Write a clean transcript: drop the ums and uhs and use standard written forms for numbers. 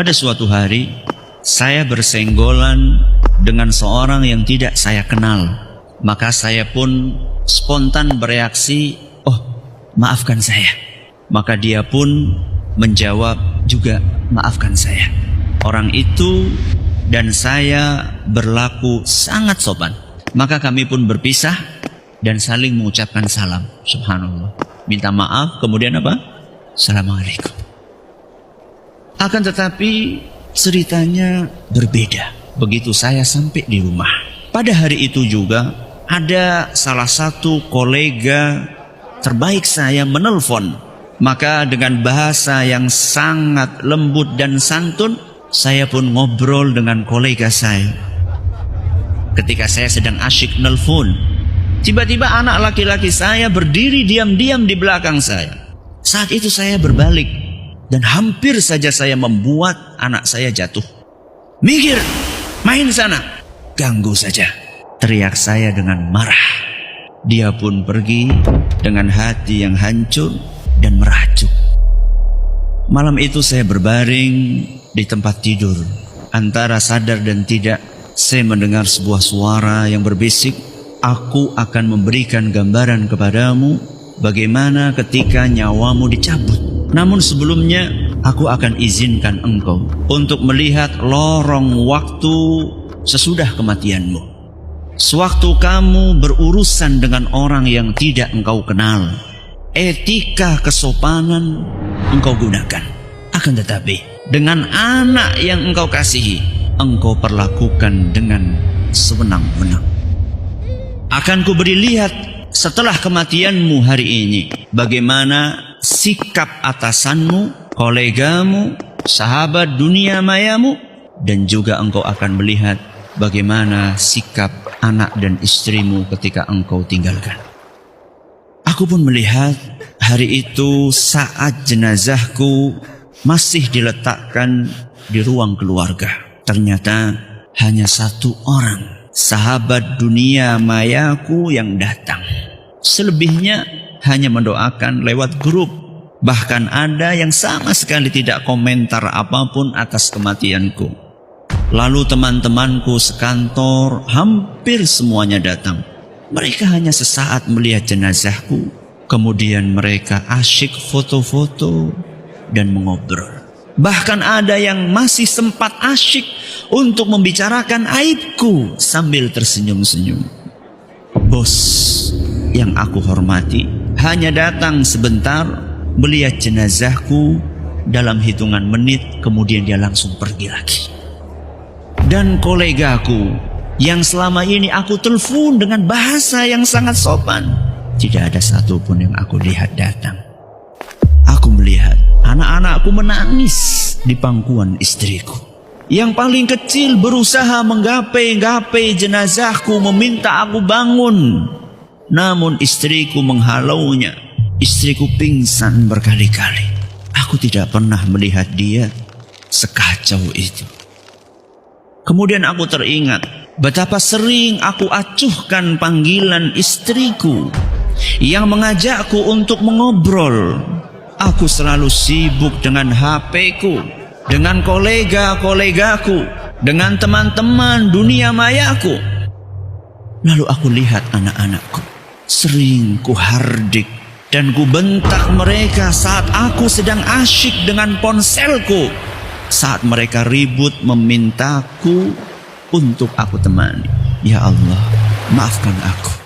Pada suatu hari, saya bersenggolan dengan seorang yang tidak saya kenal. Maka saya pun spontan bereaksi, "Oh, maafkan saya." Maka dia pun menjawab juga, "Maafkan saya." Orang itu dan saya berlaku sangat sopan. Maka kami pun berpisah dan saling mengucapkan salam. Subhanallah. Minta maaf, kemudian apa? Assalamualaikum. Akan tetapi ceritanya berbeda begitu saya sampai di rumah. Pada hari itu juga ada salah satu kolega terbaik saya menelpon. Maka dengan bahasa yang sangat lembut dan santun, saya pun ngobrol dengan kolega saya. Ketika saya sedang asyik nelpon, tiba-tiba anak laki-laki saya berdiri diam-diam di belakang saya. Saat itu saya berbalik dan hampir saja saya membuat anak saya jatuh. "Minggir, main sana." "Ganggu saja," teriak saya dengan marah. Dia pun pergi dengan hati yang hancur dan merajuk. Malam itu saya berbaring di tempat tidur. Antara sadar dan tidak, saya mendengar sebuah suara yang berbisik, "Aku akan memberikan gambaran kepadamu bagaimana ketika nyawamu dicabut. Namun sebelumnya, aku akan izinkan engkau untuk melihat lorong waktu sesudah kematianmu. Sewaktu kamu berurusan dengan orang yang tidak engkau kenal, etika kesopanan engkau gunakan. Akan tetapi, dengan anak yang engkau kasihi, engkau perlakukan dengan sewenang-wenang. Akan kuberi lihat setelah kematianmu hari ini, bagaimana sikap atasanmu, kolegamu, sahabat dunia mayamu, dan juga engkau akan melihat bagaimana sikap anak dan istrimu ketika engkau tinggalkan." Aku pun melihat hari itu saat jenazahku masih diletakkan di ruang keluarga. Ternyata hanya satu orang, sahabat dunia mayaku, yang datang. Selebihnya hanya mendoakan lewat grup. Bahkan ada yang sama sekali tidak komentar apapun atas kematianku. Lalu teman-temanku sekantor hampir semuanya datang. Mereka hanya sesaat melihat jenazahku, kemudian mereka asyik foto-foto dan mengobrol. Bahkan ada yang masih sempat asyik untuk membicarakan aibku sambil tersenyum-senyum. Bos yang aku hormati hanya datang sebentar, melihat jenazahku, dalam hitungan menit kemudian dia langsung pergi lagi. Dan kolegaku yang selama ini aku telepon dengan bahasa yang sangat sopan, tidak ada satupun yang aku lihat datang. Aku melihat anak-anakku menangis di pangkuan istriku. Yang paling kecil berusaha menggapai-gapai jenazahku, meminta aku bangun. Namun istriku menghalaunya. Istriku pingsan berkali-kali. Aku tidak pernah melihat dia sekacau itu. Kemudian aku teringat betapa sering aku acuhkan panggilan istriku yang mengajakku untuk mengobrol. Aku selalu sibuk dengan HP-ku, dengan kolega-kolegaku, dengan teman-teman dunia mayaku. Lalu aku lihat anak-anakku. Sering ku hardik dan ku bentak mereka saat aku sedang asyik dengan ponselku. Saat mereka ribut memintaku untuk aku temani. Ya Allah, maafkan aku.